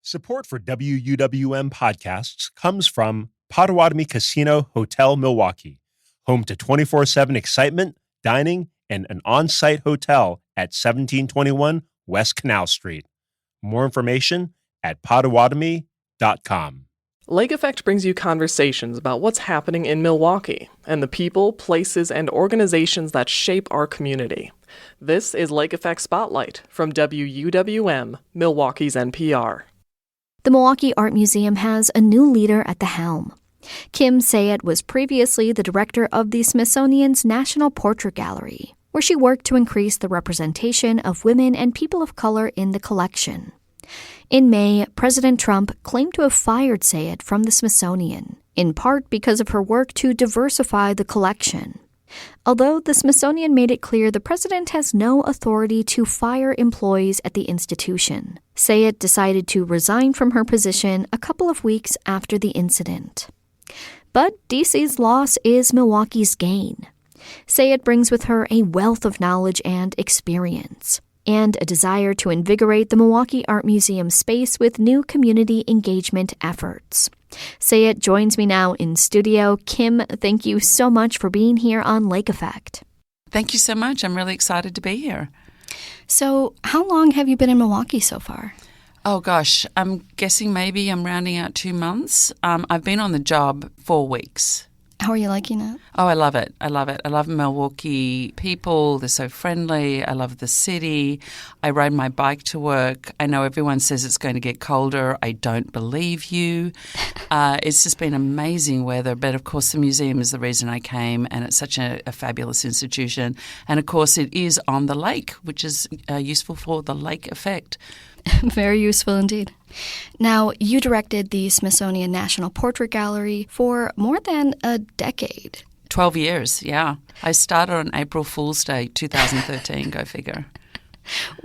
Support for WUWM podcasts comes from Potawatomi Casino Hotel Milwaukee, home to 24/7 excitement, dining, and an on-site hotel at 1721 West Canal Street. More information at potawatomi.com. Lake Effect brings you conversations about what's happening in Milwaukee and the people, places, and organizations that shape our community. This is Lake Effect Spotlight from WUWM, Milwaukee's NPR. The Milwaukee Art Museum has a new leader at the helm. Kim Sajet was previously the director of the Smithsonian's National Portrait Gallery, where she worked to increase the representation of women and people of color in the collection. In May, President Trump claimed to have fired Sajet from the Smithsonian, in part because of her work to diversify the collection. Although the Smithsonian made it clear the president has no authority to fire employees at the institution, Sajet decided to resign from her position a couple of weeks after the incident. But DC's loss is Milwaukee's gain. Sajet brings with her a wealth of knowledge and experience, and a desire to invigorate the Milwaukee Art Museum space with new community engagement efforts. Sajet joins me now in studio. Kim, thank you so much for being here on Lake Effect. Thank you so much. I'm really excited to be here. So, how long have you been in Milwaukee so far? Oh, gosh. I'm guessing maybe I'm rounding out 2 months. I've been on the job 4 weeks. How are you liking it? Oh, I love it. I love it. I love Milwaukee people. They're so friendly. I love the city. I ride my bike to work. I know everyone says it's going to get colder. I don't believe you. It's just been amazing weather. But, of course, the museum is the reason I came, and it's such a fabulous institution. And, of course, it is on the lake, which is useful for the lake effect. Very useful indeed. Now, you directed the Smithsonian National Portrait Gallery for more than a decade. 12 years, yeah. I started on April Fool's Day, 2013, go figure.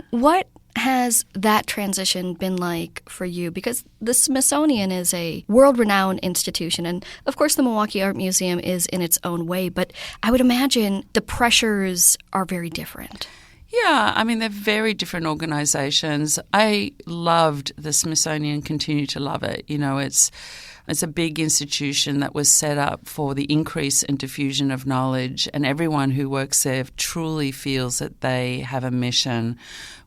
What has that transition been like for you? Because the Smithsonian is a world-renowned institution, and of course the Milwaukee Art Museum is in its own way, but I would imagine the pressures are very different. Yeah, I mean, they're very different organizations. I loved the Smithsonian, continue to love it. You know, it's a big institution that was set up for the increase and diffusion of knowledge, and everyone who works there truly feels that they have a mission,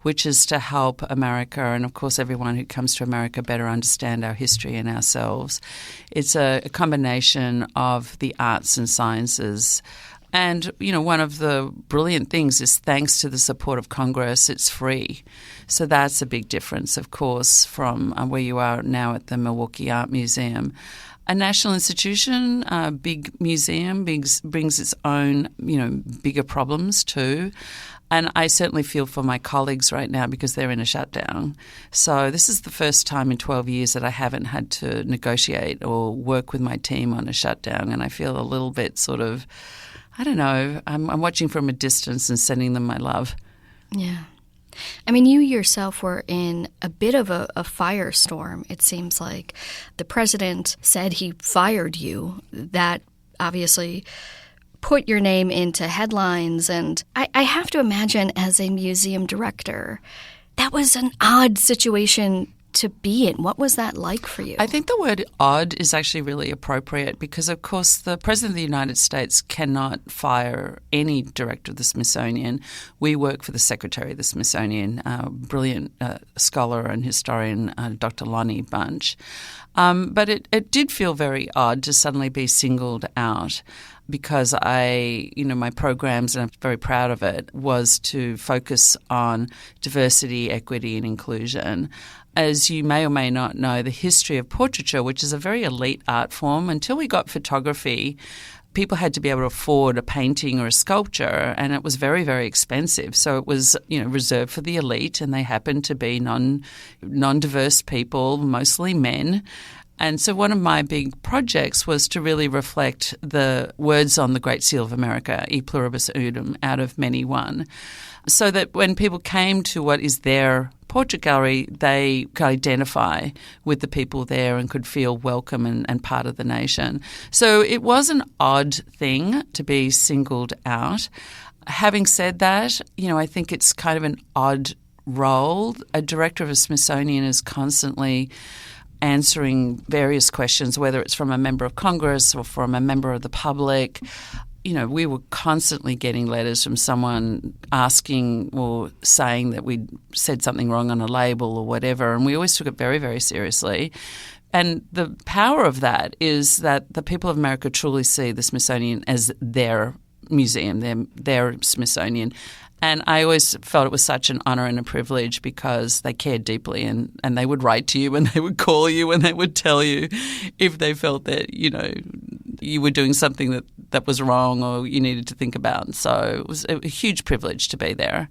which is to help America and, of course, everyone who comes to America better understand our history and ourselves. It's a combination of the arts and sciences. And, you know, one of the brilliant things is thanks to the support of Congress, it's free. So that's a big difference, of course, from where you are now at the Milwaukee Art Museum. A national institution, a big museum, brings its own, you know, bigger problems too. And I certainly feel for my colleagues right now because they're in a shutdown. So this is the first time in 12 years that I haven't had to negotiate or work with my team on a shutdown. And I feel a little bit sort of, I don't know, I'm watching from a distance and sending them my love. Yeah. I mean, you yourself were in a bit of a firestorm, it seems like. The president said he fired you. That obviously put your name into headlines. And I have to imagine as a museum director, that was an odd situation to be in. What was that like for you? I think the word odd is actually really appropriate because, of course, the President of the United States cannot fire any director of the Smithsonian. We work for the Secretary of the Smithsonian, brilliant scholar and historian, Dr. Lonnie Bunch. But it did feel very odd to suddenly be singled out because my programs, and I'm very proud of it, was to focus on diversity, equity, and inclusion. As you may or may not know, the history of portraiture, which is a very elite art form, until we got photography, people had to be able to afford a painting or a sculpture, and it was very, very expensive. So it was, reserved for the elite, and they happened to be non-diverse people, mostly men. And so one of my big projects was to really reflect the words on the Great Seal of America, e pluribus unum, out of many one, so that when people came to what is their portrait gallery, they could identify with the people there and could feel welcome and part of the nation. So it was an odd thing to be singled out. Having said that, I think it's kind of an odd role. A director of a Smithsonian is constantly answering various questions, whether it's from a member of Congress or from a member of the public. We were constantly getting letters from someone asking or saying that we'd said something wrong on a label or whatever, and we always took it very, very seriously. And the power of that is that the people of America truly see the Smithsonian as their museum, their Smithsonian. And I always felt it was such an honor and a privilege because they cared deeply and they would write to you and they would call you and they would tell you if they felt that, you were doing something that was wrong or you needed to think about. So it was a huge privilege to be there.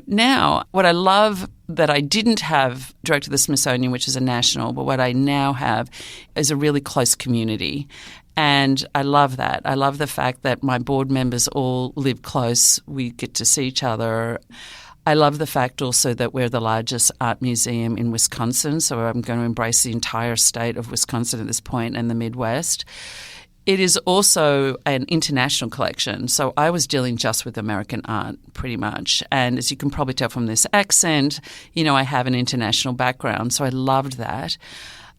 Now what I love that I didn't have director of the Smithsonian, which is a national, but what I now have is a really close community. And I love that. I love the fact that my board members all live close. We get to see each other. I love the fact also that we're the largest art museum in Wisconsin, so I'm going to embrace the entire state of Wisconsin at this point and the Midwest. It is also an international collection, so I was dealing just with American art pretty much. And as you can probably tell from this accent, I have an international background, so I loved that.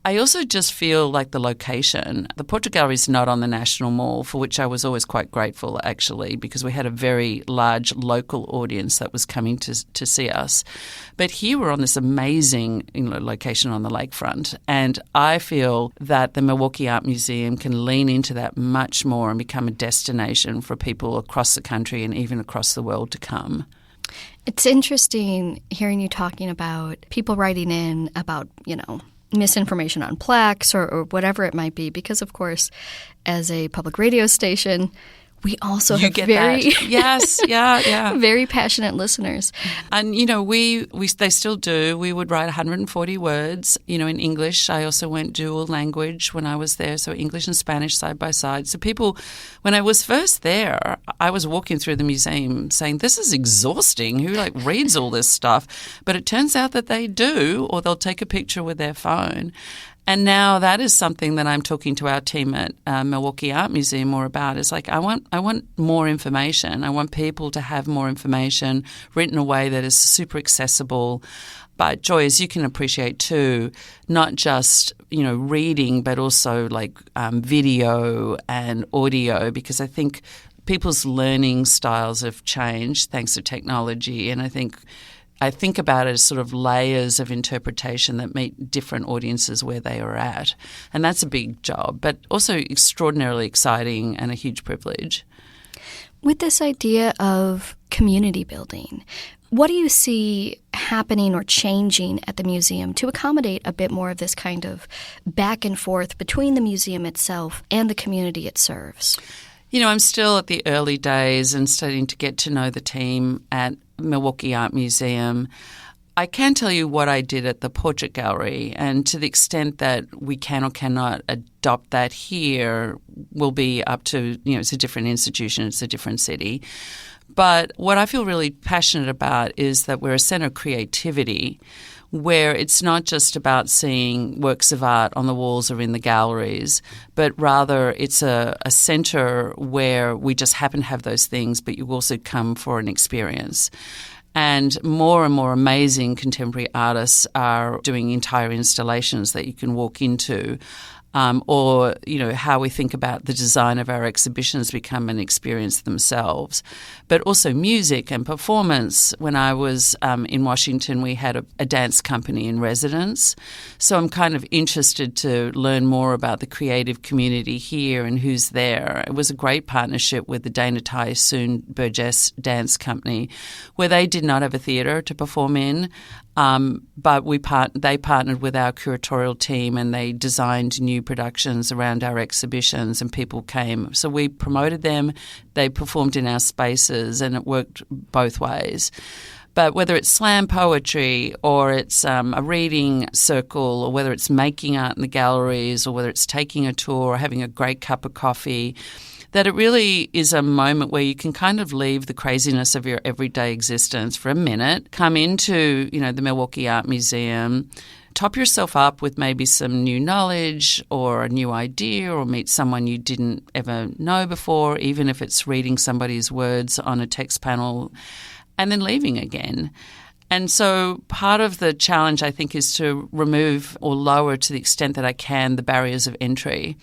I also just feel like the location. The Portrait Gallery is not on the National Mall, for which I was always quite grateful, actually, because we had a very large local audience that was coming to see us. But here we're on this amazing location on the lakefront, and I feel that the Milwaukee Art Museum can lean into that much more and become a destination for people across the country and even across the world to come. It's interesting hearing you talking about people writing in about, misinformation on plaques or whatever it might be, because, of course, as a public radio station, we also have very very passionate listeners. And, they still do. We would write 140 words, in English. I also went dual language when I was there, so English and Spanish side by side. So people, when I was first there, I was walking through the museum saying, this is exhausting. Who, reads all this stuff? But it turns out that they do, or they'll take a picture with their phone. And now that is something that I'm talking to our team at Milwaukee Art Museum more about. Is I want more information. I want people to have more information written in a way that is super accessible. But Joy, as you can appreciate too, not just reading, but also video and audio, because I think people's learning styles have changed thanks to technology, and I think about it as sort of layers of interpretation that meet different audiences where they are at. And that's a big job, but also extraordinarily exciting and a huge privilege. With this idea of community building, what do you see happening or changing at the museum to accommodate a bit more of this kind of back and forth between the museum itself and the community it serves? I'm still at the early days and starting to get to know the team at Milwaukee Art Museum. I can tell you what I did at the Portrait Gallery, and to the extent that we can or cannot adopt that here will be up to, it's a different institution, it's a different city. But what I feel really passionate about is that we're a center of creativity, where it's not just about seeing works of art on the walls or in the galleries, but rather it's a center where we just happen to have those things, but you also come for an experience. And more amazing contemporary artists are doing entire installations that you can walk into. Or how we think about the design of our exhibitions become an experience themselves. But also music and performance. When I was in Washington, we had a dance company in residence. So I'm kind of interested to learn more about the creative community here and who's there. It was a great partnership with the Dana Tye-Soon Burgess Dance Company, where they did not have a theatre to perform in. But they partnered with our curatorial team and they designed new productions around our exhibitions and people came. So we promoted them, they performed in our spaces and it worked both ways. But whether it's slam poetry or it's a reading circle or whether it's making art in the galleries or whether it's taking a tour or having a great cup of coffee, that it really is a moment where you can kind of leave the craziness of your everyday existence for a minute, come into, the Milwaukee Art Museum, top yourself up with maybe some new knowledge or a new idea or meet someone you didn't ever know before, even if it's reading somebody's words on a text panel, and then leaving again. And so part of the challenge, I think, is to remove or lower to the extent that I can the barriers of entry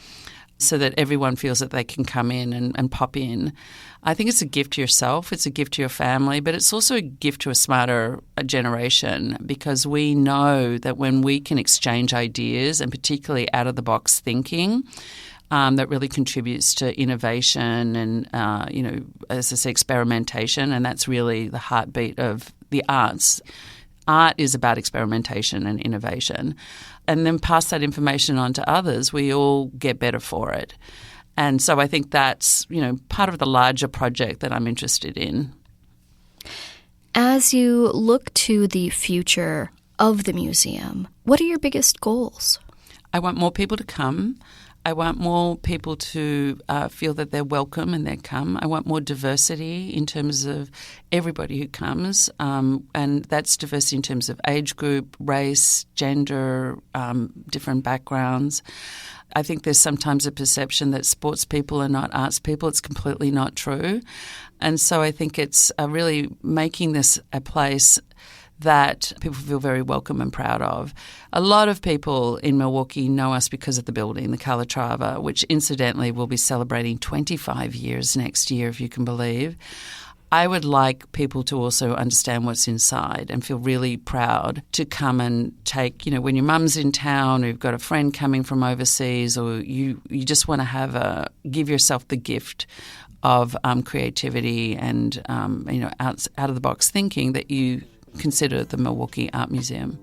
so that everyone feels that they can come in and pop in. I think it's a gift to yourself, it's a gift to your family, but it's also a gift to a smarter generation, because we know that when we can exchange ideas, and particularly out-of-the-box thinking, that really contributes to innovation and, as I say, experimentation, and that's really the heartbeat of the arts. Art is about experimentation and innovation. And then pass that information on to others, we all get better for it. And so I think that's, part of the larger project that I'm interested in. As you look to the future of the museum, what are your biggest goals? I want more people to come. I want more people to feel that they're welcome and they come. I want more diversity in terms of everybody who comes, and that's diversity in terms of age group, race, gender, different backgrounds. I think there's sometimes a perception that sports people are not arts people. It's completely not true. And so I think it's really making this a place that people feel very welcome and proud of. A lot of people in Milwaukee know us because of the building, the Calatrava, which incidentally will be celebrating 25 years next year, if you can believe. I would like people to also understand what's inside and feel really proud to come and take, when your mum's in town or you've got a friend coming from overseas, or you just want to give yourself the gift of creativity and, out-of-the-box thinking, that you consider the Milwaukee Art Museum.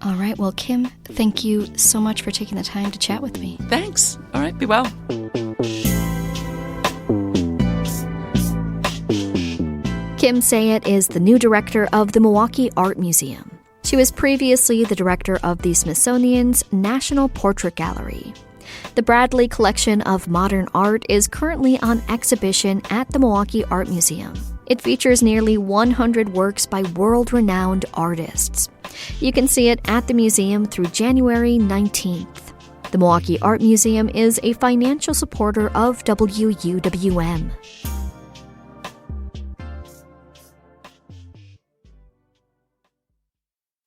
All right. Well, Kim, thank you so much for taking the time to chat with me. Thanks. All right. Be well. Kim Sajet is the new director of the Milwaukee Art Museum. She was previously the director of the Smithsonian's National Portrait Gallery. The Bradley Collection of Modern Art is currently on exhibition at the Milwaukee Art Museum. It features nearly 100 works by world-renowned artists. You can see it at the museum through January 19th. The Milwaukee Art Museum is a financial supporter of WUWM.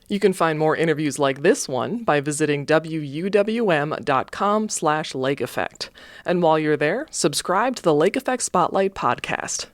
You can find more interviews like this one by visiting wuwm.com/Lake Effect. And while you're there, subscribe to the Lake Effect Spotlight podcast.